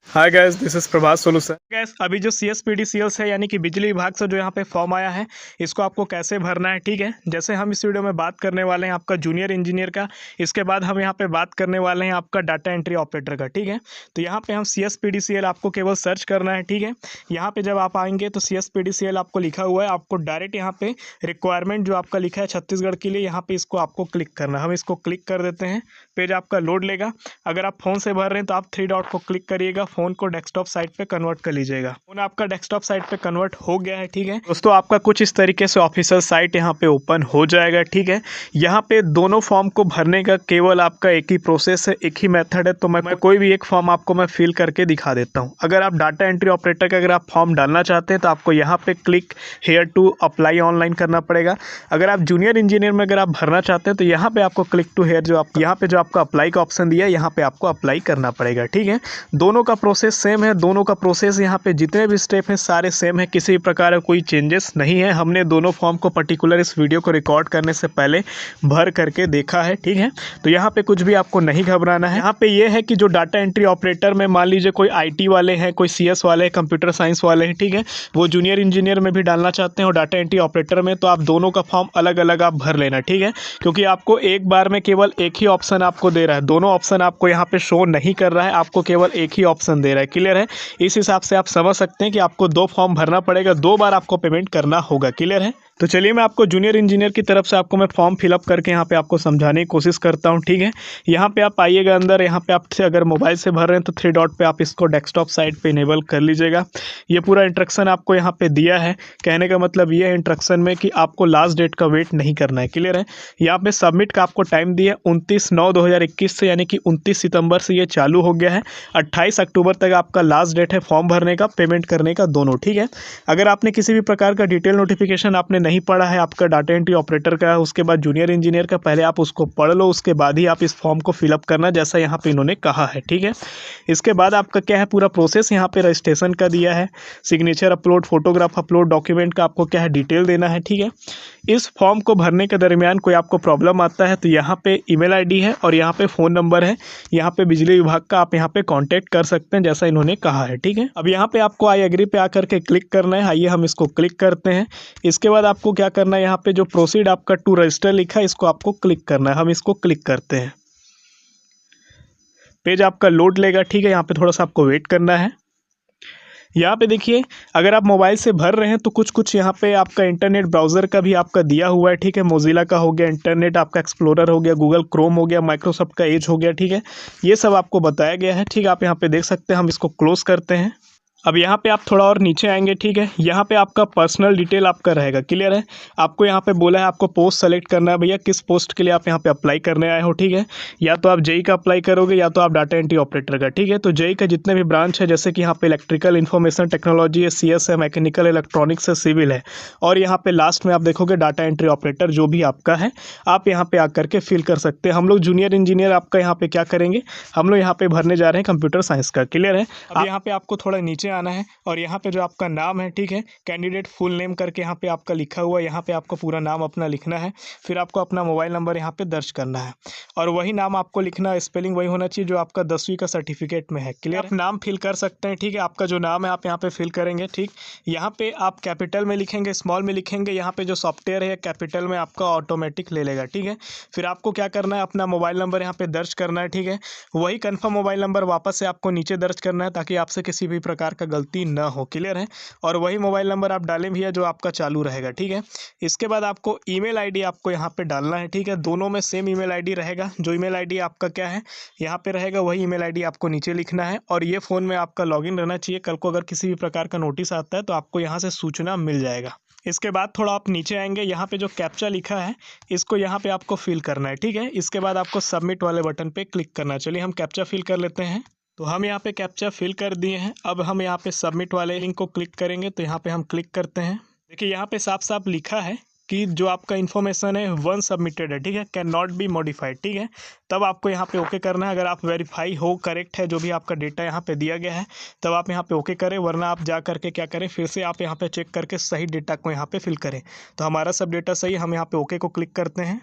Hi guys, this is Prabhas solution. Gas, अभी जो CSPDCLs है यानी कि बिजली विभाग से जो यहाँ पे फॉर्म आया है, इसको आपको कैसे भरना है, ठीक है। जैसे हम इस वीडियो में बात करने वाले हैं आपका जूनियर इंजीनियर का, इसके बाद हम यहाँ पे बात करने वाले हैं आपका डाटा एंट्री ऑपरेटर का, ठीक है। तो यहाँ पे हम CSPDCL आपको केवल सर्च करना है, ठीक है। यहाँ पे जब आप आएंगे तो CSPDCL आपको लिखा हुआ है, आपको डायरेक्ट यहाँ पे रिक्वायरमेंट जो आपका लिखा है छत्तीसगढ़ के लिए, यहाँ पे इसको आपको क्लिक करना है। हम इसको क्लिक कर देते हैं, पेज आपका लोड लेगा। अगर आप फ़ोन से भर रहे हैं तो आप 3 डॉट को क्लिक करिएगा, फ़ोन को डेस्कटॉप साइट पे कन्वर्ट कर लीजिएगा। फ़ोन आपका डेस्कटॉप साइट पे कन्वर्ट हो गया है, ठीक है दोस्तों। आपका कुछ इस तरीके से ऑफिशियल साइट यहाँ पे ओपन हो जाएगा, ठीक है। यहाँ पे दोनों फॉर्म को भरने का केवल आपका एक ही प्रोसेस है, एक ही मेथड है। तो मैं कोई भी एक फॉर्म आपको मैं फिल करके दिखा देता हूँ। अगर आप डाटा एंट्री ऑपरेटर का अगर आप फॉर्म डालना चाहते हैं तो आपको यहाँ पे click here to apply online करना पड़ेगा। अगर आप जूनियर इंजीनियर में अगर आप भरना चाहते हैं तो यहाँ पे आपको क्लिक टू हेयर जो आप यहाँ पे जो आपका अप्लाई का ऑप्शन दिया है, यहाँ पे आपको अप्लाई करना पड़ेगा, ठीक है। दोनों का प्रोसेस सेम है, दोनों का प्रोसेस यहाँ पे जितने भी स्टेप हैं सारे सेम है, किसी भी प्रकार का कोई चेंजेस नहीं है। हमने दोनों फॉर्म को पर्टिकुलर इस वीडियो को रिकॉर्ड करने से पहले भर करके देखा है, ठीक है। तो यहाँ पे कुछ भी आपको नहीं घबराना है। यहाँ पे ये है कि जो डाटा एंट्री ऑपरेटर में मान लीजिए कोई IT वाले हैं, कोई CS वाले हैं, कंप्यूटर साइंस वाले हैं, ठीक है, वो जूनियर इंजीनियर में भी डालना चाहते हैं और डाटा एंट्री ऑपरेटर में, तो आप दोनों का फॉर्म अलग अलग आप भर लेना, ठीक है। क्योंकि आपको एक बार में केवल एक ही ऑप्शन आपको दे रहा है, दोनों ऑप्शन आपको यहाँ पे शो नहीं कर रहा है, आपको केवल एक ही ऑप्शन दे रहा है। क्लियर है? इस हिसाब से आप समझ सकते हैं कि आपको 2 फॉर्म भरना पड़ेगा, 2 बार आपको पेमेंट करना होगा। क्लियर है? तो चलिए मैं आपको जूनियर इंजीनियर की तरफ से आपको मैं फॉर्म फिलअप करके यहाँ पे आपको समझाने की कोशिश करता हूँ, ठीक है। यहाँ पे आप आइएगा अंदर, यहाँ पे आप अगर मोबाइल से भर रहे हैं तो 3 डॉट पे आप इसको डेस्कटॉप साइट पे इनेबल कर लीजिएगा। ये पूरा इंस्ट्रक्शन आपको यहाँ पे दिया है। कहने का मतलब ये है इंस्ट्रक्शन में कि आपको लास्ट डेट का वेट नहीं करना है। क्लियर है? यहाँ पे सबमिट का आपको टाइम दिया है 29/9/2021 से, यानी कि 29 सितंबर से ये चालू हो गया है। 28 अक्टूबर तक आपका लास्ट डेट है फॉर्म भरने का, पेमेंट करने का, दोनों, ठीक है। अगर आपने किसी भी प्रकार का डिटेल नोटिफिकेशन आपने नहीं पढ़ा है आपका डाटा एंट्री ऑपरेटर का, उसके बाद जूनियर इंजीनियर का, पहले आप उसको पढ़ लो, उसके बाद ही आप इस फॉर्म को फिलअप करना, जैसा यहाँ पे इन्होंने कहा है, ठीक है। इसके बाद आपका क्या है, पूरा प्रोसेस यहाँ पे रजिस्ट्रेशन का दिया है, signature upload, photograph upload, document का आपको क्या है डिटेल देना है, ठीक है। इस फॉर्म को भरने के दरमियान कोई आपको प्रॉब्लम आता है तो यहाँ पे ईमेल आईडी है और यहाँ पे फ़ोन नंबर है, यहाँ पे बिजली विभाग का आप यहाँ पे कांटेक्ट कर सकते हैं, जैसा इन्होंने कहा है, ठीक है। अब यहाँ पे आपको आई एग्री पे आकर के क्लिक करना है। आइए हम इसको क्लिक करते हैं। इसके बाद आपको क्या करना है, यहाँ पे जो प्रोसीड आपका टू रजिस्टर लिखा है, इसको आपको क्लिक करना है। हम इसको क्लिक करते हैं, पेज आपका लोड लेगा, ठीक है। यहाँ पे थोड़ा सा आपको वेट करना है। यहाँ पे देखिए, अगर आप मोबाइल से भर रहे हैं तो कुछ कुछ यहाँ पे आपका इंटरनेट ब्राउज़र का भी आपका दिया हुआ है, ठीक है। मोजिला का हो गया, इंटरनेट आपका एक्सप्लोरर हो गया, गूगल क्रोम हो गया, माइक्रोसॉफ्ट का एज हो गया, ठीक है। ये सब आपको बताया गया है, ठीक है। आप यहाँ पे देख सकते हैं। हम इसको क्लोज करते हैं। अब यहाँ पे आप थोड़ा और नीचे आएंगे, ठीक है। यहाँ पे आपका पर्सनल डिटेल आपका रहेगा। क्लियर है? आपको यहाँ पे बोला है आपको पोस्ट सेलेक्ट करना है, भैया किस पोस्ट के लिए आप यहाँ पे अप्लाई करने आए हो, ठीक है। या तो आप जेई का अप्लाई करोगे या तो आप डाटा एंट्री ऑपरेटर का, ठीक है। तो जेई का जितने भी ब्रांच है, जैसे कि यहाँ पे इलेक्ट्रिकल इंफॉर्मेशन टेक्नोलॉजी है, CS है, मैकेनिकल इलेक्ट्रॉनिक्स है, सिविल है, और यहाँ पे लास्ट में आप देखोगे डाटा एंट्री ऑपरेटर जो भी आपका है, आप यहाँ पे आकर के फिल कर सकते हैं। हम लोग जूनियर इंजीनियर आपका यहाँ पे क्या करेंगे, हम लोग यहाँ पे भरने जा रहे हैं कंप्यूटर साइंस का। क्लियर है? अब यहाँ पे आपको थोड़ा नीचे आना है और यहाँ पे जो आपका नाम है, ठीक है, कैंडिडेट फुल नेम करके यहाँ पे आपका लिखा हुआ है, यहाँ पे आपको पूरा नाम अपना लिखना है। फिर आपको अपना मोबाइल नंबर यहाँ पे दर्ज करना है और वही नाम आपको लिखना है, स्पेलिंग वही होना चाहिए जो आपका 10वीं का सर्टिफिकेट में है। क्लियर? आप नाम फिल कर सकते हैं, ठीक है। आपका जो नाम है आप यहाँ पे फिल करेंगे, ठीक। यहाँ पे आप कैपिटल में लिखेंगे, स्मॉल में लिखेंगे। यहाँ पे जो सॉफ्टवेयर है कैपिटल में आपका ऑटोमेटिक ले लेगा, ठीक है। फिर आपको क्या करना है, अपना मोबाइल नंबर यहाँ पे दर्ज करना है, ठीक है। वही कन्फर्म मोबाइल नंबर वापस से आपको नीचे दर्ज करना है ताकि आपसे किसी भी प्रकार का गलती ना हो। क्लियर है? और वही मोबाइल नंबर आप डालें भैया जो आपका चालू रहेगा, ठीक है। इसके बाद आपको ईमेल आईडी आपको यहाँ पे डालना है, ठीक है। दोनों में सेम ईमेल आईडी रहेगा। जो ईमेल आईडी आपका क्या है यहाँ पे रहेगा, वही ईमेल आईडी आपको नीचे लिखना है और ये फ़ोन में आपका लॉगिन रहना चाहिए। कल को अगर किसी भी प्रकार का नोटिस आता है तो आपको यहाँ से सूचना मिल जाएगा। इसके बाद थोड़ा आप नीचे आएंगे, यहाँ पे जो कैप्चा लिखा है इसको यहाँ पे आपको फिल करना है, ठीक है। इसके बाद आपको सबमिट वाले बटन पे क्लिक करना है। चलिए हम कैप्चा फिल कर लेते हैं। तो हम यहाँ पे कैप्चा फिल कर दिए हैं। अब हम यहाँ पे सबमिट वाले लिंक को क्लिक करेंगे, तो यहाँ पे हम क्लिक करते हैं। देखिए यहाँ पे साफ साफ लिखा है कि जो आपका इन्फॉर्मेशन है वन सबमिटेड है, ठीक है, कैन नॉट बी मॉडिफाइड, ठीक है। तब आपको यहाँ पे ओके करना है। अगर आप वेरीफाई हो करेक्ट है जो भी आपका डेटा यहाँ पे दिया गया है, तब आप यहाँ पे ओके करें, वरना आप जा करके क्या करें, फिर से आप यहाँ पे चेक करके सही डेटा को यहाँ पे फिल करें। तो हमारा सब डेटा सही है, हम यहाँ पे ओके को क्लिक करते हैं।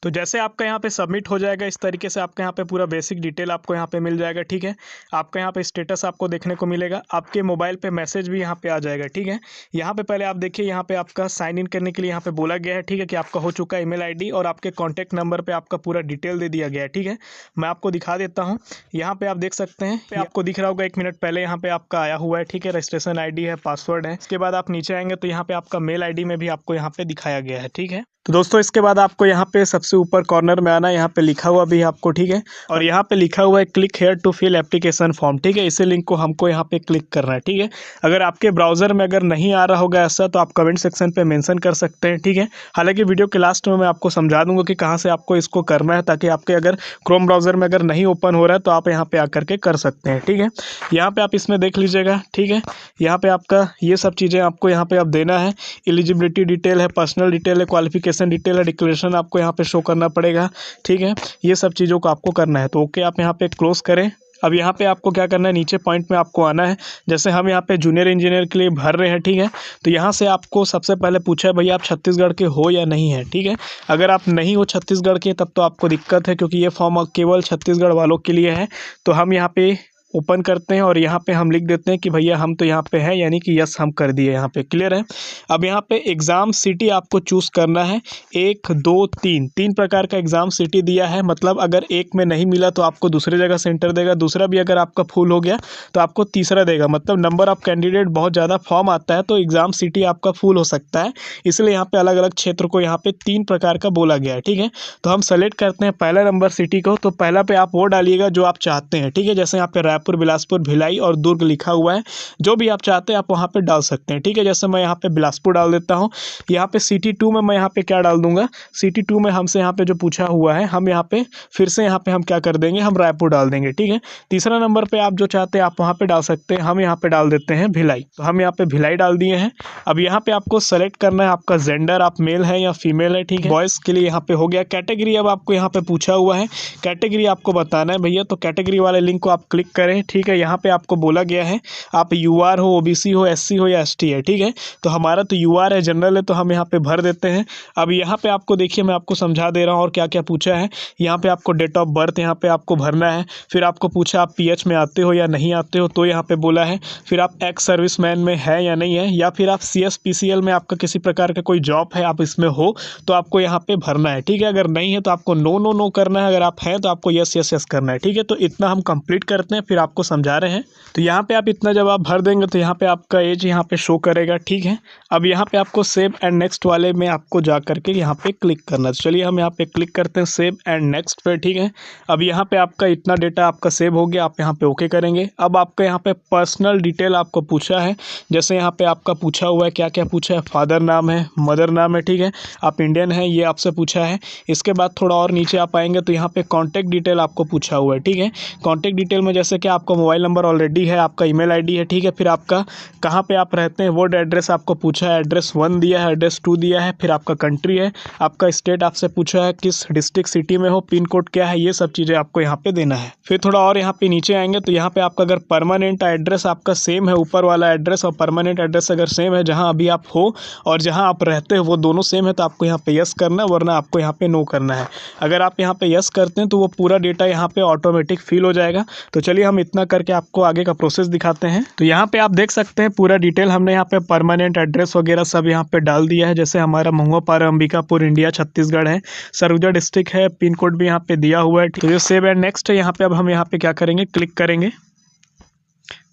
तो जैसे आपका यहाँ पे सबमिट हो जाएगा इस तरीके से आपका यहाँ पे पूरा बेसिक डिटेल आपको यहाँ पे मिल जाएगा, ठीक है। आपका यहाँ पे स्टेटस आपको देखने को मिलेगा, आपके मोबाइल पे मैसेज भी यहाँ पे आ जाएगा, ठीक है। यहाँ पे पहले आप देखिए, यहाँ पे आपका साइन इन करने के लिए यहाँ पे बोला गया है, ठीक है, कि आपका हो चुका है ईमेल आईडी और आपके कॉन्टैक्ट नंबर पे आपका पूरा डिटेल दे दिया गया है, ठीक है। मैं आपको दिखा देता हूँ, यहाँ पे आप देख सकते हैं, आपको दिख रहा होगा 1 मिनट पहले यहाँ पे आपका आया हुआ है, ठीक है। रजिस्ट्रेशन ID है, पासवर्ड है। इसके बाद आप नीचे आएंगे तो यहाँ पे आपका मेल ID में भी आपको यहाँ पे दिखाया गया है, ठीक है। तो दोस्तों इसके बाद आपको यहाँ पे सबसे ऊपर कॉर्नर में आना है, यहाँ पे लिखा हुआ भी है आपको, ठीक है। और यहाँ पे लिखा हुआ है click here to fill application form, ठीक है। इसी लिंक को हमको यहाँ पे क्लिक करना है, ठीक है। अगर आपके ब्राउजर में अगर नहीं आ रहा होगा ऐसा तो आप कमेंट सेक्शन पे मेंशन कर सकते हैं, ठीक है। हालांकि वीडियो के लास्ट में मैं आपको समझा दूंगा कि कहाँ से आपको इसको करना है, ताकि आपके अगर क्रोम ब्राउजर में अगर नहीं ओपन हो रहा है तो आप यहाँ पे आकर के कर सकते हैं, ठीक है। यहाँ पे आप इसमें देख लीजिएगा, ठीक है। यहाँ पे आपका ये सब चीज़ें आपको यहाँ पे आप देना है। एलिजिबिलिटी डिटेल है, पर्सनल डिटेल है, क्वालिफिकेशन डिटेल है, डिक्लेरेशन आपको यहाँ पे शो करना पड़ेगा, ठीक है। ये सब चीज़ों को आपको करना है। तो ओके, आप यहाँ पे क्लोज करें। अब यहाँ पे आपको क्या करना है, नीचे पॉइंट में आपको आना है। जैसे हम यहाँ पे जूनियर इंजीनियर के लिए भर रहे हैं, ठीक है। तो यहाँ से आपको सबसे पहले पूछा है भैया आप छत्तीसगढ़ के हो या नहीं है, ठीक है। अगर आप नहीं हो छत्तीसगढ़ के तब तो आपको दिक्कत है, क्योंकि ये फॉर्म केवल छत्तीसगढ़ वालों के लिए है। तो हम यहाँ पे ओपन करते हैं और यहाँ पे हम लिख देते हैं कि भैया हम तो यहाँ पे हैं, यानी कि यस हम कर दिए, यहाँ पे क्लियर है। अब यहाँ पे एग्ज़ाम सिटी आपको चूज़ करना है। 1 2 3 प्रकार का एग्ज़ाम सिटी दिया है। मतलब अगर एक में नहीं मिला तो आपको दूसरी जगह सेंटर देगा, दूसरा भी अगर आपका फुल हो गया तो आपको तीसरा देगा। मतलब नंबर ऑफ कैंडिडेट बहुत ज़्यादा फॉर्म आता है तो एग्ज़ाम सिटी आपका फुल हो सकता है, इसलिए यहाँ पे अलग अलग क्षेत्र को यहाँ पे 3 प्रकार का बोला गया है, ठीक है। तो हम सेलेक्ट करते हैं पहला नंबर सिटी को। तो पहला पे आप वो डालिएगा जो आप चाहते हैं, ठीक है। जैसे यहाँ पे रायपुर, बिलासपुर, भिलाई और दुर्ग लिखा हुआ है, जो भी आप चाहते हैं आप वहाँ पे डाल सकते हैं, ठीक है। जैसे मैं यहाँ पे बिलासपुर डाल देता हूँ। यहाँ पे सिटी 2 में मैं यहाँ पे क्या डाल दूंगा, सिटी 2 में हमसे यहाँ पे जो पूछा हुआ है हम यहाँ पे फिर से यहाँ पे हम क्या कर देंगे, हम रायपुर डाल देंगे, ठीक है। तीसरा नंबर पे आप जो चाहते हैं आप वहाँ पे डाल सकते हैं। हम यहाँ पे डाल देते हैं भिलाई, तो हम यहाँ पे भिलाई डाल दिए हैं। अब यहाँ पे आपको सेलेक्ट करना है आपका जेंडर, आप मेल है या फीमेल है, ठीक है। बॉयज़ के लिए यहाँ पे हो गया। कैटेगरी अब आपको यहाँ पे पूछा हुआ है, कैटेगरी आपको बताना है भैया। तो कैटेगरी वाले लिंक को आप क्लिक करें, ठीक है। यहाँ पे आपको बोला गया है आप UR हो, OBC हो, SC हो या ST है, ठीक है। तो हमारा तो UR है, जनरल है, तो हम यहाँ पे भर देते हैं। अब यहाँ पे आपको देखिए मैं आपको समझा दे रहा हूँ और क्या क्या पूछा है। यहाँ पे आपको डेट ऑफ बर्थ यहाँ पे आपको भरना है। फिर आपको पूछा आप PH में आते हो या नहीं आते हो, तो यहाँ पे बोला है। फिर आप एक्स सर्विसमैन में है या नहीं है, या फिर आप CS PCL में आपका किसी प्रकार का कोई जॉब है आप इसमें हो तो आपको यहाँ पे भरना है, ठीक है। अगर नहीं है तो आपको नो नो नो करना है, अगर आप हैं तो आपको यस यस यस करना है, ठीक है। तो इतना हम कंप्लीट करते हैं, फिर आपको समझा रहे हैं। तो यहाँ पे आप इतना जब आप भर देंगे तो यहाँ पे आपका एज यहाँ पे शो करेगा, ठीक है। अब यहाँ पे आपको सेव एंड नेक्स्ट वाले में आपको जा करके यहाँ पे क्लिक करना है। चलिए हम यहाँ पे क्लिक करते हैं सेव एंड नेक्स्ट पे, ठीक है। अब यहाँ पे आपका इतना डेटा आपका सेव हो गया, आप यहाँ पे ओके करेंगे। अब आपका यहाँ पे पर्सनल डिटेल आपको पूछा है। जैसे यहाँ पे आपका पूछा हुआ है, क्या क्या पूछा है, फादर नाम है, मदर नाम है, ठीक है। आप इंडियन है ये आपसे पूछा है। इसके बाद थोड़ा और नीचे आप आएंगे तो यहाँ पे कॉन्टैक्ट डिटेल आपको पूछा हुआ है, ठीक है। कॉन्टैक्ट डिटेल में जैसे कि आपका मोबाइल नंबर ऑलरेडी है, आपका ईमेल आईडी है, ठीक है। फिर आपका कहाँ पे आप रहते हैं वो एड्रेस आपको पूछा है, एड्रेस 1 दिया है, एड्रेस 2 दिया है। फिर आपका कंट्री है, आपका स्टेट आपसे पूछा है, किस डिस्ट्रिक्ट सिटी में हो, पिन कोड क्या है, ये सब चीज़ें आपको यहाँ पे देना है। फिर थोड़ा और यहाँ पे नीचे आएंगे तो यहाँ पे आपका अगर परमानेंट एड्रेस आपका सेम है, ऊपर वाला एड्रेस और परमानेंट एड्रेस अगर सेम है, जहाँ अभी आप हो और जहाँ आप रहते हो वो दोनों सेम है, तो आपको यहाँ पे यस करना है, वरना आपको यहाँ पे नो करना है। अगर आप यहाँ पे यस करते हैं तो वो पूरा डेटा यहाँ पे ऑटोमेटिक फिल हो जाएगा। तो चलिए हम इतना करके आपको आगे का प्रोसेस दिखाते हैं। तो यहाँ पे आप देख सकते हैं पूरा डिटेल हमने यहाँ पे परमानेंट एड्रेस वगैरह सब यहाँ पे डाल दिया है। जैसे हमारा महुआपारा अंबिकापुर इंडिया छत्तीसगढ़ है, सरगुजा डिस्ट्रिक्ट है, पिन कोड भी यहाँ पे दिया हुआ है। तो ये सेव एंड नेक्स्ट है, यहाँ पे अब हम यहाँ पे क्या करेंगे, क्लिक करेंगे।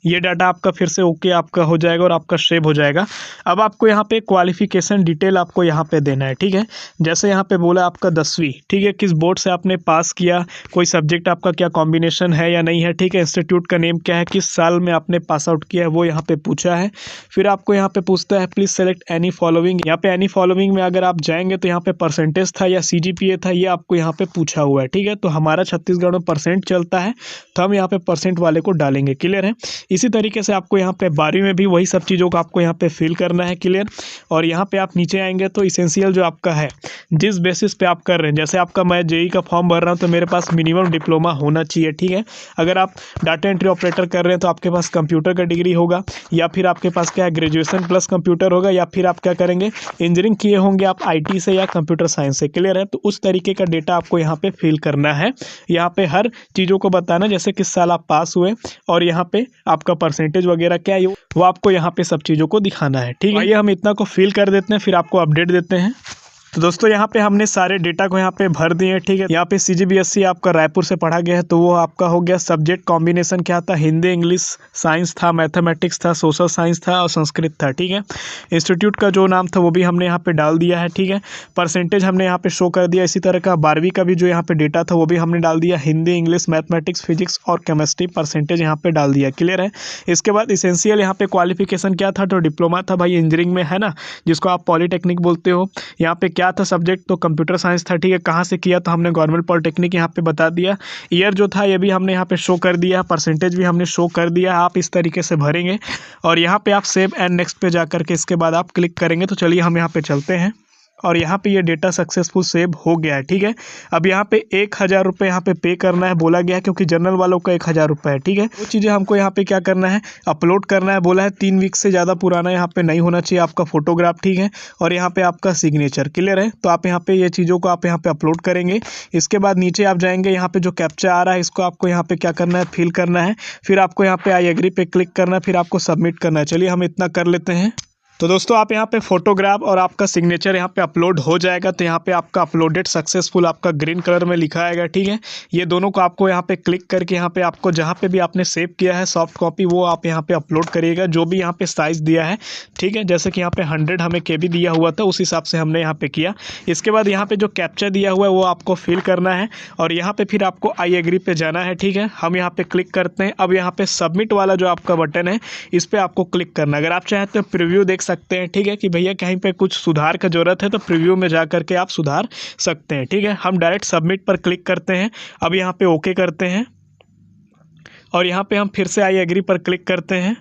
ये डाटा आपका फिर से ओके आपका हो जाएगा और आपका सेव हो जाएगा। अब आपको यहाँ पे क्वालिफिकेशन डिटेल आपको यहाँ पे देना है, ठीक है। जैसे यहाँ पे बोला आपका 10वीं, ठीक है, किस बोर्ड से आपने पास किया, कोई सब्जेक्ट आपका क्या कॉम्बिनेशन है या नहीं है, ठीक है। इंस्टीट्यूट का नेम क्या है, किस साल में आपने पास आउट किया है वो यहाँ पे पूछा है। फिर आपको यहाँ पे पूछता है प्लीज़ सेलेक्ट एनी फॉलोइंग। यहाँ पे एनी फॉलोइंग में अगर आप जाएंगे तो यहाँ पे परसेंटेज था या CGPA था, ये आपको यहाँ पे पूछा हुआ है, ठीक है। तो हमारा छत्तीसगढ़ में परसेंट चलता है तो हम यहाँ पे परसेंट वाले को डालेंगे, क्लियर है। इसी तरीके से आपको यहाँ पे 12वीं में भी वही सब चीज़ों को आपको यहाँ पे फिल करना है। क्लियर। और यहाँ पे आप नीचे आएंगे तो इसेंशियल जो आपका है जिस बेसिस पे आप कर रहे हैं, जैसे आपका मैं जेई का फॉर्म भर रहा हूँ तो मेरे पास मिनिमम डिप्लोमा होना चाहिए। ठीक है। अगर आप डाटा एंट्री ऑपरेटर कर रहे हैं तो आपके पास कंप्यूटर का डिग्री होगा, या फिर आपके पास क्या है ग्रेजुएशन प्लस कंप्यूटर होगा, या फिर आप क्या करेंगे इंजीनियरिंग किए होंगे आप आईटी से या कंप्यूटर साइंस से। क्लियर है। तो उस तरीके का डेटा आपको यहाँ पे फिल करना है। यहाँ पे हर चीज़ों को बताना, जैसे किस साल आप पास हुए और यहाँ पे आपका परसेंटेज वगैरह क्या है वो आपको यहाँ पे सब चीज़ों को दिखाना है। ठीक है। ये हम इतना को फिल कर देते हैं, फिर आपको अपडेट देते हैं। तो दोस्तों यहाँ पे हमने सारे डेटा को यहाँ पे भर दिए। ठीक है। यहाँ पे CGBSE आपका रायपुर से पढ़ा गया है, तो वो आपका हो गया। सब्जेक्ट कॉम्बिनेशन क्या था, हिंदी इंग्लिश साइंस था, मैथमेटिक्स था, सोशल साइंस था और संस्कृत था। ठीक है। इंस्टीट्यूट का जो नाम था वो भी हमने यहाँ पे डाल दिया है। ठीक है। परसेंटेज हमने यहाँ पे शो कर दिया। इसी तरह का 12वीं का भी जो यहाँ पे डेटा था वो भी हमने डाल दिया, हिंदी इंग्लिश मैथमेटिक्स फिजिक्स और केमिस्ट्री परसेंटेज यहाँ पे डाल दिया। क्लियर है। इसके बाद इसेंशियल यहाँ पे क्वालिफिकेशन क्या था, तो डिप्लोमा था भाई इंजीनियरिंग में, है ना, जिसको आप पॉलीटेक्निक बोलते हो। यहाँ पे क्या था सब्जेक्ट, तो कंप्यूटर साइंस था। ठीक है। कहाँ से किया, तो हमने गवर्नमेंट पॉलिटेक्निक यहाँ पे बता दिया। ईयर जो था ये भी हमने यहाँ पे शो कर दिया, परसेंटेज भी हमने शो कर दिया। आप इस तरीके से भरेंगे और यहाँ पे आप सेव एंड नेक्स्ट पे जा करके इसके बाद आप क्लिक करेंगे। तो चलिए हम यहाँ पे चलते हैं और यहाँ पे ये डेटा सक्सेसफुल सेव हो गया है। ठीक है। अब यहाँ पे 1000 रुपये यहाँ पे करना है बोला गया है, क्योंकि जनरल वालों का 1000 रुपये है। ठीक है। वो चीज़ें हमको यहाँ पे क्या करना है, अपलोड करना है बोला है। 3 वीक से ज़्यादा पुराना यहाँ पे नहीं होना चाहिए आपका फोटोग्राफ। ठीक है। और यहाँ पे आपका सिग्नेचर। क्लियर है। तो आप यहाँ पे ये चीज़ों को आप यहाँ पे अपलोड करेंगे। इसके बाद नीचे आप जाएंगे, यहाँ पे जो कैप्चा आ रहा है इसको आपको यहाँ पे क्या करना है, फिल करना है। फिर आपको यहाँ पे आई एग्री पे क्लिक करना है, फिर आपको सबमिट करना है। चलिए हम इतना कर लेते हैं। तो दोस्तों आप यहाँ पे फोटोग्राफ और आपका सिग्नेचर यहाँ पे अपलोड हो जाएगा। तो यहाँ पे आपका अपलोडेड सक्सेसफुल आपका ग्रीन कलर में लिखा आएगा। ठीक है। ये दोनों को आपको यहाँ पे क्लिक करके यहाँ पे आपको जहाँ पे भी आपने सेव किया है सॉफ्ट कॉपी वो आप यहाँ पे अपलोड करिएगा, जो भी यहाँ पे साइज़ दिया है। ठीक है। जैसे कि यहाँ पे 100 हमें KB दिया हुआ था, उस हिसाब से हमने यहाँ पे किया। इसके बाद यहाँ पे जो कैप्चा दिया हुआ है वो आपको फिल करना है और यहाँ पे फिर आपको आई एग्री पे जाना है। ठीक है। हम यहाँ पे क्लिक करते हैं। अब यहाँ पे सबमिट वाला जो आपका बटन है इस पर आपको क्लिक करना है। अगर आप चाहें तो प्रीव्यू देख सकते हैं। ठीक है। कि भैया कहीं पे कुछ सुधार का जरूरत है तो प्रीव्यू में जा करके आप सुधार सकते हैं। ठीक है। हम डायरेक्ट सबमिट पर क्लिक करते हैं। अब यहाँ पे ओके करते हैं और यहाँ पे हम फिर से आई एग्री पर क्लिक करते हैं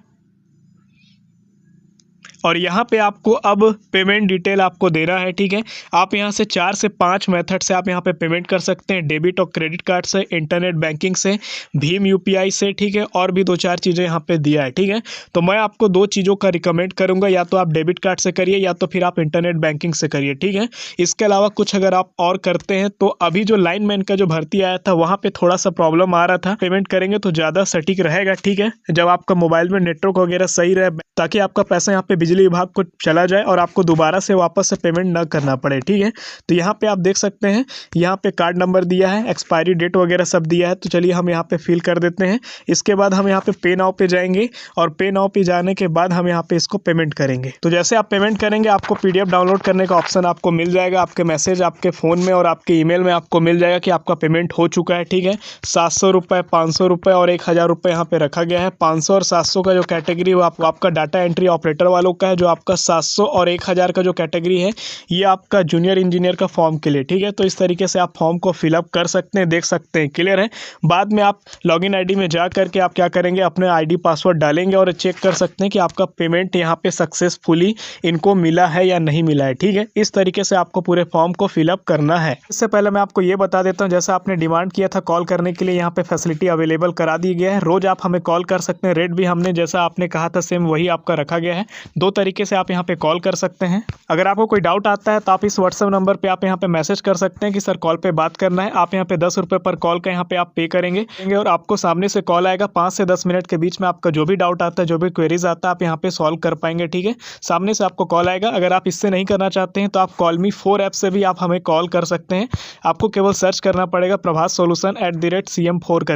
और यहाँ पे आपको अब पेमेंट डिटेल आपको देना है। ठीक है। आप यहाँ से 4 से 5 मेथड से आप यहाँ पे पेमेंट कर सकते हैं, डेबिट और क्रेडिट कार्ड से, इंटरनेट बैंकिंग से, भीम UPI से। ठीक है। और भी 2-4 चीज़ें यहाँ पे दिया है। ठीक है। तो मैं आपको 2 चीज़ों का रिकमेंड करूँगा, या तो आप डेबिट कार्ड से करिए या तो फिर आप इंटरनेट बैंकिंग से करिए। ठीक है। इसके अलावा कुछ अगर आप और करते हैं तो अभी जो लाइनमैन का जो भर्ती आया था वहाँ पर थोड़ा सा प्रॉब्लम आ रहा था, पेमेंट करेंगे तो ज़्यादा सटीक रहेगा। ठीक है। जब आपका मोबाइल में नेटवर्क वगैरह सही रहे, ताकि आपका पैसा यहाँ पे बिजली विभाग को चला जाए और आपको दोबारा से वापस से पेमेंट ना करना पड़े। ठीक है। तो यहाँ पे आप देख सकते हैं, यहाँ पे कार्ड नंबर दिया है, एक्सपायरी डेट वगैरह सब दिया है। तो चलिए हम यहाँ पे फिल कर देते हैं। इसके बाद हम यहाँ पे पे नाउ पे जाएंगे और पे नाउ पे जाने के बाद हम यहाँ पे इसको पेमेंट करेंगे। तो जैसे आप पेमेंट करेंगे आपको PDF डाउनलोड करने का ऑप्शन आपको मिल जाएगा, आपके मैसेज आपके फ़ोन में और आपके ईमेल में आपको मिल जाएगा कि आपका पेमेंट हो चुका है। ठीक है। 700 रुपये, 500 रुपये और 1000 रुपये यहाँ पे रखा गया है। 500 और 700 का जो कैटेगरी वो आपका डाटा एंट्री ऑपरेटर वालों का है। जो आपका 700 और 1000 का जो कैटेगरी है ये आपका जूनियर इंजीनियर का फॉर्म के लिए। ठीक है। तो इस तरीके से आप फॉर्म को फिलअप कर सकते हैं, देख सकते हैं। क्लियर है। बाद में आप लॉगिन ID में जा करके आप क्या करेंगे, अपने ID पासवर्ड डालेंगे और चेक कर सकते हैं कि आपका पेमेंट यहाँ पे सक्सेसफुली इनको मिला है या नहीं मिला है। ठीक है। इस तरीके से आपको पूरे फॉर्म को फिलअप करना है। इससे पहले मैं आपको ये बता देता हूँ, जैसा आपने डिमांड किया था कॉल करने के लिए, यहाँ पे फैसिलिटी अवेलेबल करा दी गया है। रोज आप हमें कॉल कर सकते हैं। रेट भी हमने जैसा आपने कहा था सेम वही आपका रखा गया है। 2 तरीके से आप यहाँ पे कॉल कर सकते हैं। अगर आपको कोई डाउट आता है तो आप इस WhatsApp नंबर पे आप यहाँ पे मैसेज कर सकते हैं कि सर कॉल पे बात करना है। आप यहाँ पे 10 रुपये पर कॉल का यहाँ पे आप पे करेंगे और आपको सामने से कॉल आएगा। 5 से 10 मिनट के बीच में आपका जो भी डाउट आता है, जो भी क्वेरीज आता है, आप यहाँ पे सॉल्व कर पाएंगे। ठीक है। सामने से आपको कॉल आएगा। अगर आप इससे नहीं करना चाहते हैं तो आप Call Me4 ऐप से भी आप हमें कॉल कर सकते हैं। आपको केवल सर्च करना पड़ेगा प्रभास सॉल्यूशन @CM4 करके।